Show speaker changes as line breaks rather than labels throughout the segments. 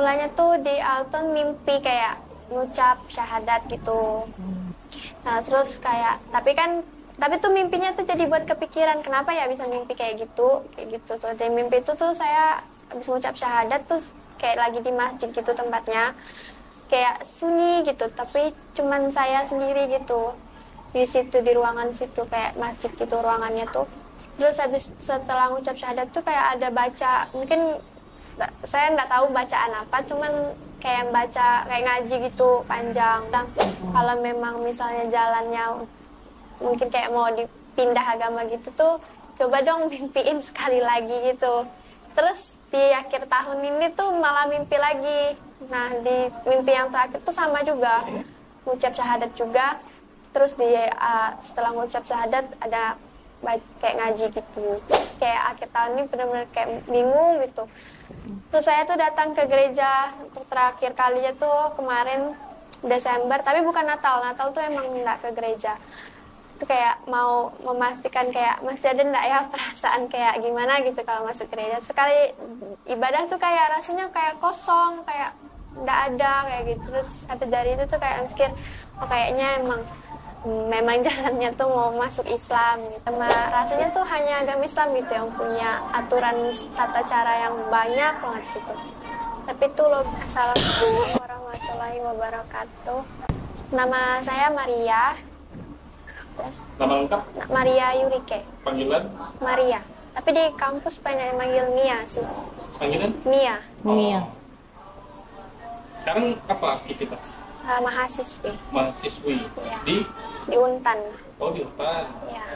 mulanya tuh di Alton mimpi kayak ngucap syahadat gitu. Nah terus kayak tapi tuh mimpinya tuh jadi buat kepikiran kenapa ya bisa mimpi kayak gitu tuh. Dari mimpi itu tuh saya habis ngucap syahadat tuh kayak lagi di masjid gitu tempatnya, kayak sunyi gitu tapi cuman saya sendiri gitu di situ, di ruangan situ kayak masjid gitu ruangannya tuh. Terus habis setelah ngucap syahadat tuh kayak ada baca, mungkin saya nggak tahu bacaan apa, cuman kayak baca kayak ngaji gitu panjang. Kalau memang misalnya jalannya mungkin kayak mau dipindah agama gitu tuh, coba dong mimpiin sekali lagi gitu. Terus di akhir tahun ini tuh malah mimpi lagi. Nah di mimpi yang terakhir tuh sama juga, ngucap syahadat juga. Terus setelah ngucap syahadat ada kayak ngaji gitu. Kayak akhir tahun ini benar-benar kayak bingung gitu. Terus saya tuh datang ke gereja untuk terakhir kalinya tuh kemarin Desember, tapi bukan Natal. Natal tuh emang nggak ke gereja. Itu kayak mau memastikan kayak masih ada nggak ya perasaan kayak gimana gitu kalau masuk gereja. Sekali ibadah tuh kayak rasanya kayak kosong, kayak nggak ada kayak gitu. Terus habis dari itu tuh kayak mikir, oh kayaknya memang jalannya tuh mau masuk Islam gitu. Rasanya tuh hanya agama Islam gitu yang punya aturan tata cara yang banyak banget gitu. Tapi tuh loh, Assalamualaikum warahmatullahi wabarakatuh. Nama saya Maria.
Nama lengkap?
Maria Yurike.
Panggilan?
Maria. Tapi di kampus banyak yang manggil Mia sih.
Panggilan?
Mia.
Mia.
Sekarang apa aktivitas?
Mahasiswi.
Mahasiswi
Ya.
di
Untan.
di Untan.
Ya.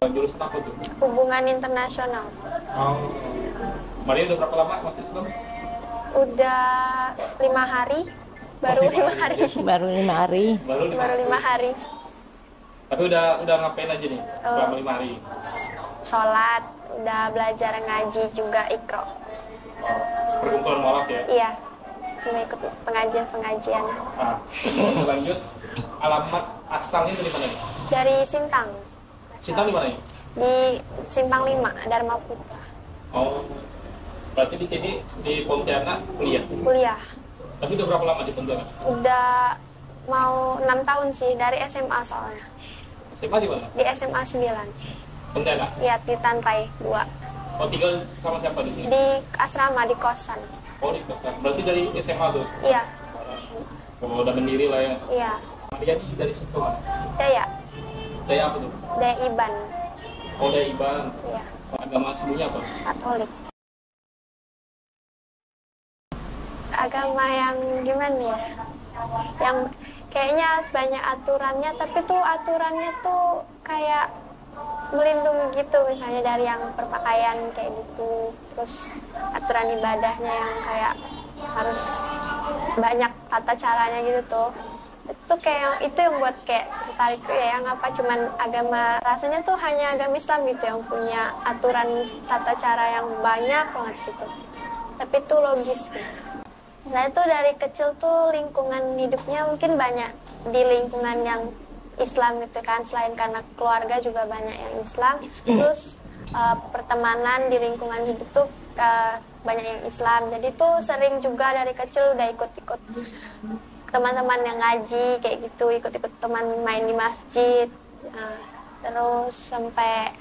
Jurusan apa tuh?
Hubungan internasional.
Oh. Maria udah berapa lama masuk Islam?
Udah 5 hari. Baru 5 hari.
Baru 5 hari.
Baru
Baru 5 hari.
Tapi udah ngapain aja nih selama 5 hari?
Sholat, udah belajar ngaji juga, ikro.
Oh, perkumpulan mualaf ya?
Iya, semua ikut pengajian-pengajian.
Nah, lanjut. Alamat asalnya dari mana nih?
Dari Sintang.
Sintang di mana ya?
Di Simpang 5, Dharma Putra.
Oh, berarti di sini di Pontianak kuliah?
Kuliah.
Tapi udah berapa lama di Pontianak?
Udah mau 6 tahun sih, dari SMA soalnya.
SMA di mana?
Di SMA 9.
Pontianak?
Iya, di Tanpai 2.
Oh, tinggal sama siapa di sini?
Di asrama, di kosan.
Oh, di Kota. Berarti dari SMA tuh?
Iya.
Oh, udah mandiri lah ya?
Iya.
Maria ini dari situ mana?
Daya.
Daya apa tuh?
Daya Iban.
Oh, Daya Iban.
Iya.
Agama aslinya apa?
Katolik. Agama yang gimana ya? Yang kayaknya banyak aturannya, tapi tuh aturannya tuh kayak melindungi gitu, misalnya dari yang berpakaian kayak gitu, terus aturan ibadahnya yang kayak harus banyak tata caranya gitu tuh. Itu kayak itu yang buat kayak tertarik tuh ya, yang apa cuman agama, rasanya tuh hanya agama Islam gitu yang punya aturan tata cara yang banyak banget gitu, tapi tuh logis gitu. Nah itu dari kecil tuh lingkungan hidupnya mungkin banyak di lingkungan yang Islam gitu kan, selain karena keluarga juga banyak yang Islam, terus pertemanan di lingkungan hidup tuh banyak yang Islam, jadi tuh sering juga dari kecil udah ikut-ikut teman-teman yang ngaji kayak gitu, ikut-ikut teman main di masjid. Terus sampai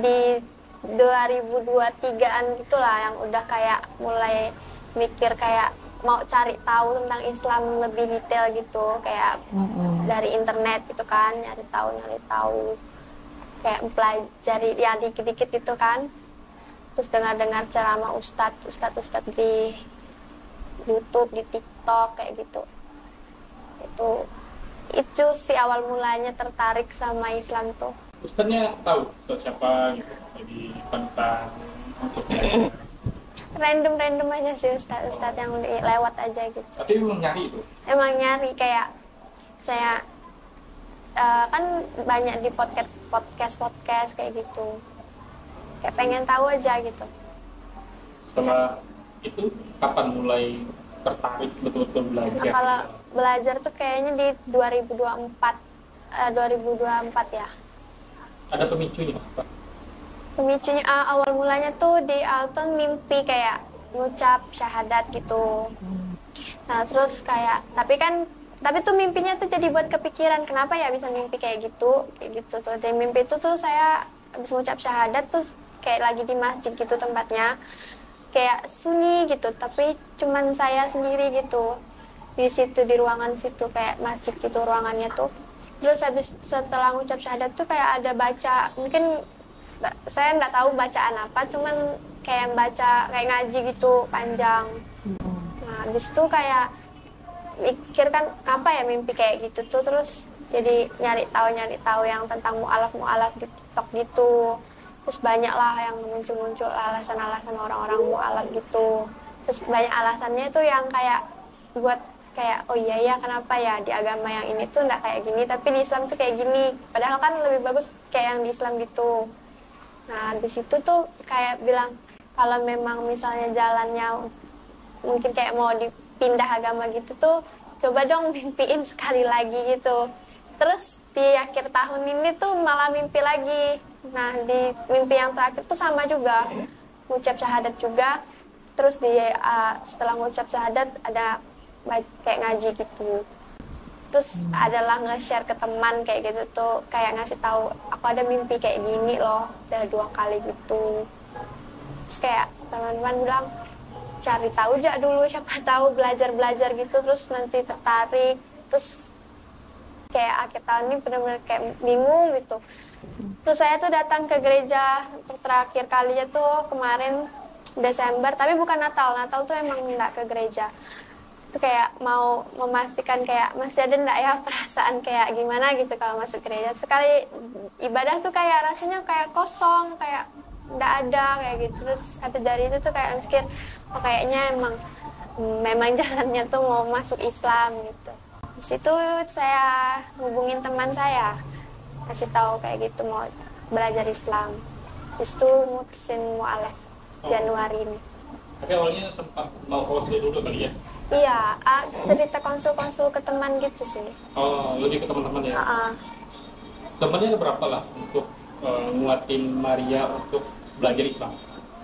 di 2023an gitulah yang udah kayak mulai mikir kayak mau cari tahu tentang Islam lebih detail gitu, kayak dari internet gitu kan, nyari tahu kayak pelajari ya dikit-dikit gitu kan. Terus dengar ceramah ustadz di YouTube, di TikTok kayak gitu. Itu sih awal mulanya tertarik sama Islam tuh.
Ustadznya tahu Ustadz siapa gitu, jadi tentang
Random aja sih ustadz yang lewat aja gitu.
tapi emang nyari itu?
Emang nyari kayak saya kan banyak di podcast kayak gitu, kayak pengen tahu aja gitu.
Setelah itu kapan mulai tertarik betul-betul belajar?
Nah, kalau belajar tuh kayaknya di 2024 ya.
Ada pemicunya apa?
Pemicunya awal mulanya tuh di Alton mimpi kayak ngucap syahadat gitu. Nah terus kayak tapi tuh mimpinya tuh jadi buat kepikiran kenapa ya bisa mimpi kayak gitu tuh. Dan mimpi itu tuh saya habis ngucap syahadat tuh kayak lagi di masjid gitu tempatnya, kayak sunyi gitu tapi cuman saya sendiri gitu di situ, di ruangan situ kayak masjid gitu ruangannya tuh. Terus habis setelah ngucap syahadat tuh kayak ada baca, mungkin saya nggak tahu bacaan apa, cuman kayak baca kayak ngaji gitu panjang. Nah habis itu kayak mikir kan apa ya mimpi kayak gitu tuh, terus jadi nyari tahu yang tentang mualaf di TikTok gitu. Terus banyak lah yang muncul alasan-alasan orang-orang mualaf gitu. Terus banyak alasannya tuh yang kayak buat kayak oh iya ya kenapa ya di agama yang ini tuh nggak kayak gini tapi di Islam tuh kayak gini, padahal kan lebih bagus kayak yang di Islam gitu. Nah di situ tuh kayak bilang kalau memang misalnya jalannya mungkin kayak mau dipindah agama gitu tuh coba dong mimpiin sekali lagi gitu. Terus di akhir tahun ini tuh malah mimpi lagi. Nah di mimpi yang terakhir tuh sama juga, ngucap syahadat juga. Terus setelah ngucap syahadat ada kayak ngaji gitu. Terus adalah nge-share ke teman kayak gitu tuh, kayak ngasih tahu aku ada mimpi kayak gini loh, udah 2 kali gitu. Terus kayak teman-teman bilang cari tahu aja dulu, siapa tahu belajar gitu, terus nanti tertarik. Terus kayak akhir tahun ini benar-benar kayak bingung gitu. Terus saya tuh datang ke gereja untuk terakhir kalinya tuh kemarin Desember, tapi bukan Natal tuh emang nggak ke gereja. Itu kayak mau memastikan kayak masih ada nggak ya perasaan kayak gimana gitu kalau masuk gereja. Sekali ibadah tuh kayak rasanya kayak kosong, kayak nggak ada kayak gitu. Terus habis dari itu tuh kayak mikir oh kayaknya memang jalannya tuh mau masuk Islam gitu. Di situ saya hubungin teman saya, kasih tahu kayak gitu mau belajar Islam. Di situ mutusin mualaf Januari ini.
Tapi awalnya sempat mau konsul dulu kali ya?
Iya, cerita konsul ke teman gitu sih.
Oh, lebih ke teman-teman ya? Temannya ada berapa lah untuk nguatin Maria untuk belajar Islam?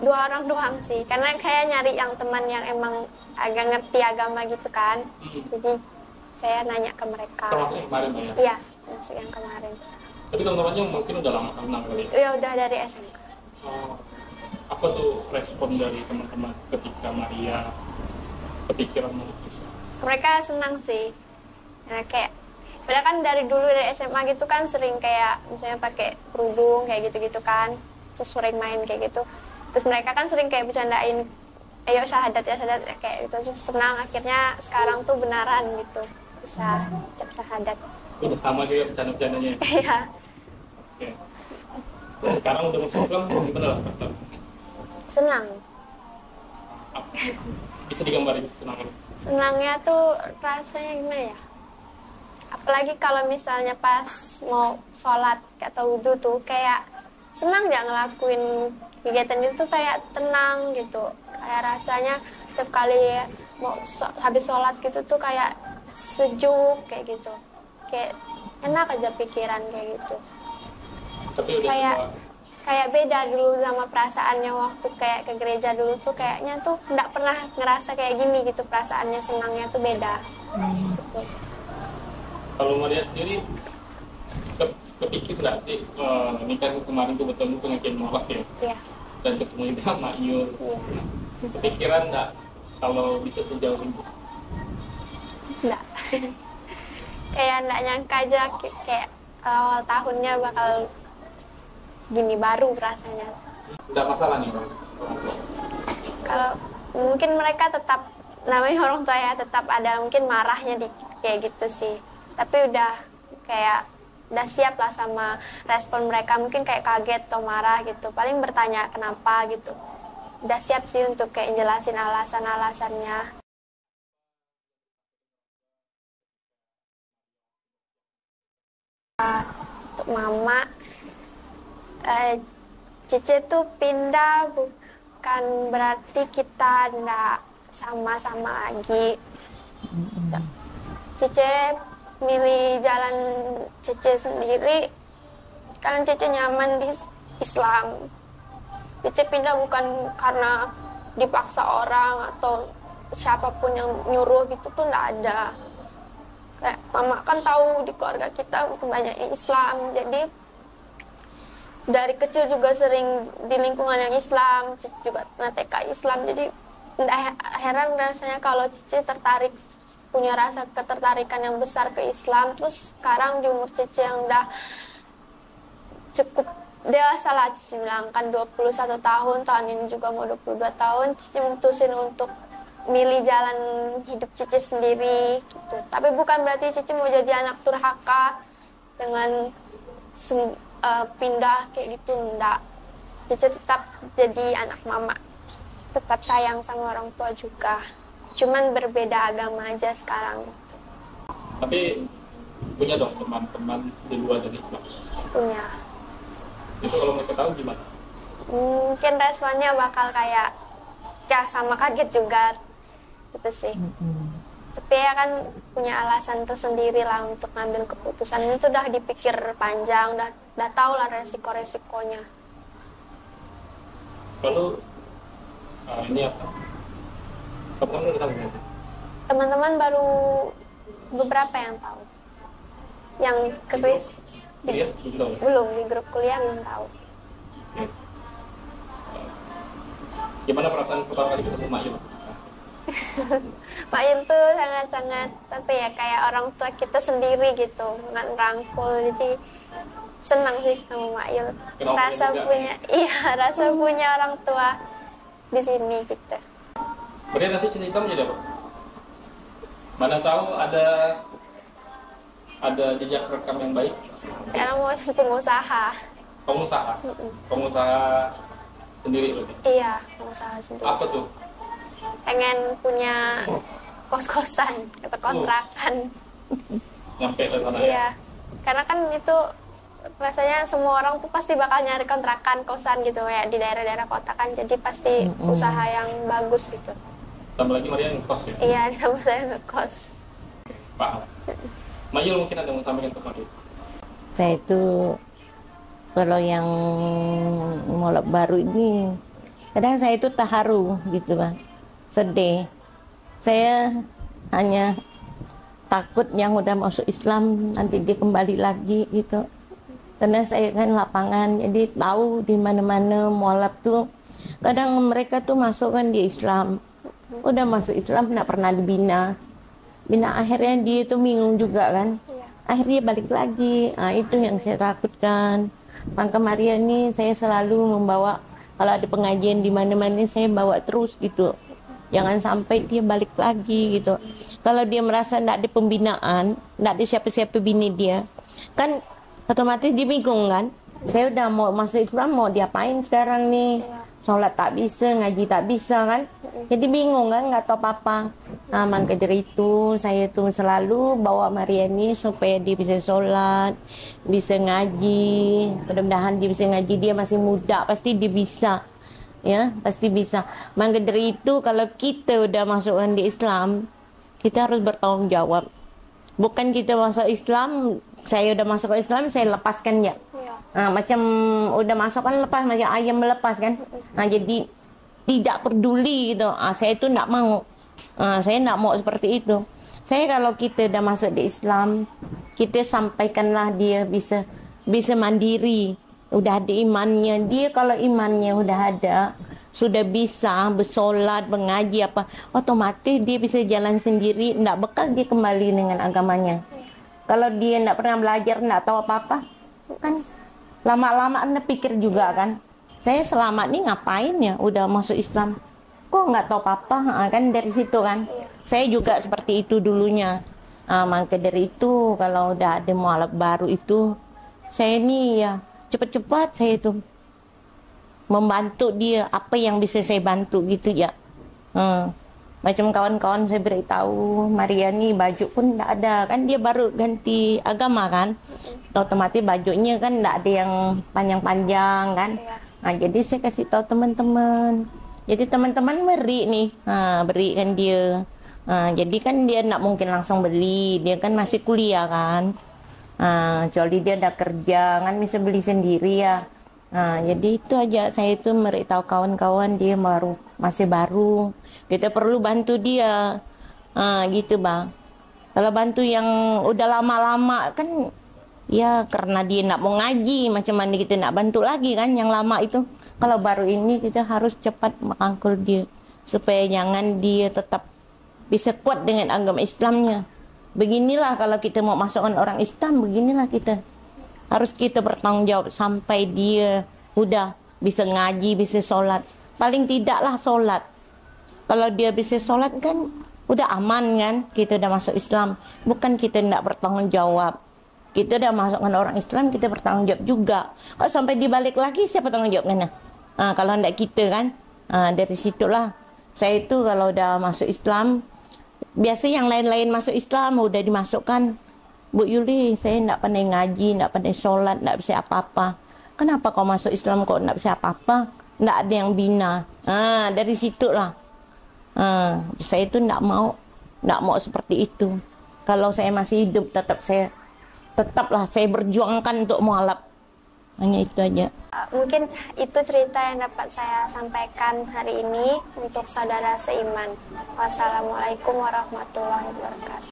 2 orang doang sih, karena kayak nyari yang teman yang emang agak ngerti agama gitu kan. Jadi saya nanya ke mereka.
Termasuk yang kemarin ya?
Iya, termasuk yang kemarin.
Tapi teman-temannya mungkin udah lama kenal kali ya?
Iya, udah dari SMK.
Oh, apa tuh respon dari teman-teman ketika Maria kepikiran masuk Islam?
Mereka senang sih. Nah, kayak padahal kan dari dulu dari SMA gitu kan sering kayak misalnya pakai kerudung kayak gitu-gitu kan. Terus sering main kayak gitu. Terus mereka kan sering kayak bercandain ayo syahadat ya kayak gitu. Terus senang akhirnya sekarang tuh benaran gitu. Bisa ucap syahadat.
Udah sama juga bercanda-bercandanya?
Iya.
Oke. Sekarang udah masuk Islam, gimana lah perasaan?
Senang.
Bisa digambarin senangnya?
Senangnya tuh rasanya gimana ya? Apalagi kalau misalnya pas mau sholat atau wudhu tuh kayak senang ya ngelakuin kegiatan itu tuh kayak tenang gitu. Kayak rasanya setiap kali mau habis sholat gitu tuh kayak sejuk kayak gitu. Kayak enak aja pikiran kayak gitu.
Tapi udah
kayak beda dulu sama perasaannya waktu kayak ke gereja dulu tuh kayaknya tuh nggak pernah ngerasa kayak gini gitu, perasaannya senangnya tuh beda gitu.
Kalau Maria sendiri kepikir nggak sih ini kan kemarin tuh bertemu dengan Kiai Mualaf ya?
Iya.
Dan ketemu juga Mak Yul.
Iya.
Kepikiran nggak kalau bisa sejauh itu?
Nggak. Kayak nggak nyangka aja kayak awal tahunnya bakal gini baru rasanya.
Nggak masalah nih Bang?
Kalau mungkin mereka tetap, namanya orang tua ya, tetap ada mungkin marahnya dikit kayak gitu sih. Tapi udah siap lah sama respon mereka, mungkin kayak kaget atau marah gitu. Paling bertanya kenapa gitu. Udah siap sih untuk kayak jelasin alasan-alasannya. Untuk mama, Cece tuh pindah bukan berarti kita nggak sama-sama lagi. Cece milih jalan Cece sendiri karena Cece nyaman di Islam. Cece pindah bukan karena dipaksa orang atau siapapun yang nyuruh gitu tuh nggak ada. Kayak mama kan tahu di keluarga kita banyak yang Islam, jadi dari kecil juga sering di lingkungan yang Islam. Cici juga pernah TK Islam, jadi nggak heran rasanya kalau Cici tertarik, punya rasa ketertarikan yang besar ke Islam. Terus sekarang di umur Cici yang udah cukup dewasa lah, Cici bilang kan 21 tahun ini juga mau 22 tahun, Cici mutusin untuk milih jalan hidup Cici sendiri gitu. Tapi bukan berarti Cici mau jadi anak durhaka dengan pindah kayak gitu, enggak. Cici tetap jadi anak mama, tetap sayang sama orang tua juga, cuman berbeda agama aja sekarang.
Tapi punya dong teman-teman di luar dari Islam?
Punya.
Itu kalau mereka tahu gimana?
Mungkin responnya bakal kayak ya sama kaget juga gitu sih. Tapi ya kan punya alasan tersendiri lah untuk ngambil keputusan. Itu udah dipikir panjang, udah tahu lah resiko-resikonya.
Lalu ini apa? Teman-teman udah tahu kan?
Teman-teman baru beberapa yang tahu. Yang Chris belum, di grup kuliah belum tahu.
Oke. Gimana perasaan pertama kali ketemu Mak Yul?
Mak Yul tuh sangat-sangat tapi ya kayak orang tua kita sendiri gitu, ngerangkul, jadi senang sih sama Mak Yul. Rasa punya, iya rasa punya orang tua di sini gitu.
Berarti nanti cita-cita menjadi apa? Mana tahu ada jejak rekam yang baik.
Sekarang mau pengusaha.
Pengusaha? Pengusaha sendiri berarti?
Iya, pengusaha sendiri.
Apa tuh?
Pengen punya kos-kosan atau kontrakan.
Nyampe ke sana
Iya, karena kan itu rasanya semua orang tuh pasti bakal nyari kontrakan, kosan gitu ya di daerah-daerah kota kan, jadi pasti usaha yang bagus gitu.
Tambah lagi Maria ngekos ya?
Iya, ditambah saya ngekos.
Paham. Mayul mungkin ada yang mau sampaikan ke Maria?
Saya itu kalau yang mulai baru ini kadang saya itu terharu gitu Bang, sedih. Saya hanya takut yang udah masuk Islam nanti dia kembali lagi gitu, karena saya kan lapangan jadi tahu di mana-mana mualaf tuh kadang mereka tuh masuk kan di Islam, udah masuk Islam nggak pernah dibina, akhirnya dia tuh bingung juga kan. Akhirnya balik lagi. Itu yang saya takutkan. Maka Maria ini saya selalu membawa, kalau ada pengajian di mana-mana saya bawa terus gitu. Jangan sampai dia balik lagi gitu. Kalau dia merasa tidak ada pembinaan, tidak ada siapa-siapa bini dia, kan otomatis dia bingung kan. Saya udah mau masuk Islam, mau diapain sekarang nih? Sholat tak bisa, ngaji tak bisa kan. Jadi bingung kan, nggak tahu apa-apa. Maka dari itu saya tuh selalu bawa Maria ini supaya dia bisa sholat, bisa ngaji. Mudah-mudahan dia bisa ngaji, dia masih muda, pasti dia bisa. Ya, pasti bisa. Maka dari itu kalau kita udah masukkan di Islam, kita harus bertanggung jawab. Bukan kita masuk Islam, saya udah masuk ke Islam, saya lepaskan ya. Macam udah masuk kan lepas, macam ayam melepas kan. Jadi tidak peduli gitu. Saya itu tidak mau. Saya tidak mau seperti itu. Saya kalau kita udah masuk di Islam, kita sampaikanlah dia bisa mandiri. Udah ada imannya. Dia kalau imannya udah ada, sudah bisa bersolat, mengaji apa, otomatis dia bisa jalan sendiri. Tidak bekal dia kembali dengan agamanya. Kalau dia tidak pernah belajar, tidak tahu apa-apa, kan lama-lama anda pikir juga kan, saya selama ini ngapain ya udah masuk Islam, kok nggak tahu apa-apa, kan dari situ kan. Saya juga seperti itu dulunya. Maka dari itu kalau udah ada mualaf baru itu, saya ini ya cepat-cepat saya itu membantu dia apa yang bisa saya bantu gitu ya. Macam kawan-kawan saya beritahu Maria nih baju pun tidak ada kan, dia baru ganti agama kan, otomatis bajunya kan tidak ada yang panjang-panjang kan. Jadi saya kasih tahu teman-teman, jadi teman-teman beri nih, berikan dia. Jadi kan dia tidak mungkin langsung beli, dia kan masih kuliah kan. Kecuali dia udah kerja kan bisa beli sendiri ya. Nah, jadi itu aja saya itu memberitahu kawan-kawan dia masih baru, kita perlu bantu dia, gitu bang. Kalau bantu yang udah lama-lama kan, ya karena dia nak mau ngaji, macam mana kita nak bantu lagi kan yang lama itu. Kalau baru ini kita harus cepat merangkul dia supaya jangan dia tetap bisa kuat dengan agama Islamnya. Beginilah kalau kita mau masukkan orang Islam, beginilah kita. Harus kita bertanggung jawab sampai dia udah bisa ngaji, bisa sholat. Paling tidaklah sholat. Kalau dia bisa sholat kan udah aman kan, kita udah masuk Islam. Bukan kita tidak bertanggung jawab. Kita udah masukkan orang Islam, kita bertanggung jawab juga. Kalau sampai dibalik lagi, siapa tanggung jawabnya? Kalau tidak kita kan, dari situlah. Saya itu kalau udah masuk Islam, biasa yang lain-lain masuk Islam udah dimasukkan. Bu Yuli, saya tidak pandai ngaji, tidak pandai sholat, tidak bisa apa-apa. Kenapa kau masuk Islam kok tidak bisa apa-apa? Tidak ada yang bina. Dari situlah. Saya itu tidak mau seperti itu. Kalau saya masih hidup, tetaplah saya berjuangkan untuk mualaf. Hanya itu aja.
Mungkin itu cerita yang dapat saya sampaikan hari ini untuk saudara seiman. Wassalamualaikum warahmatullahi wabarakatuh.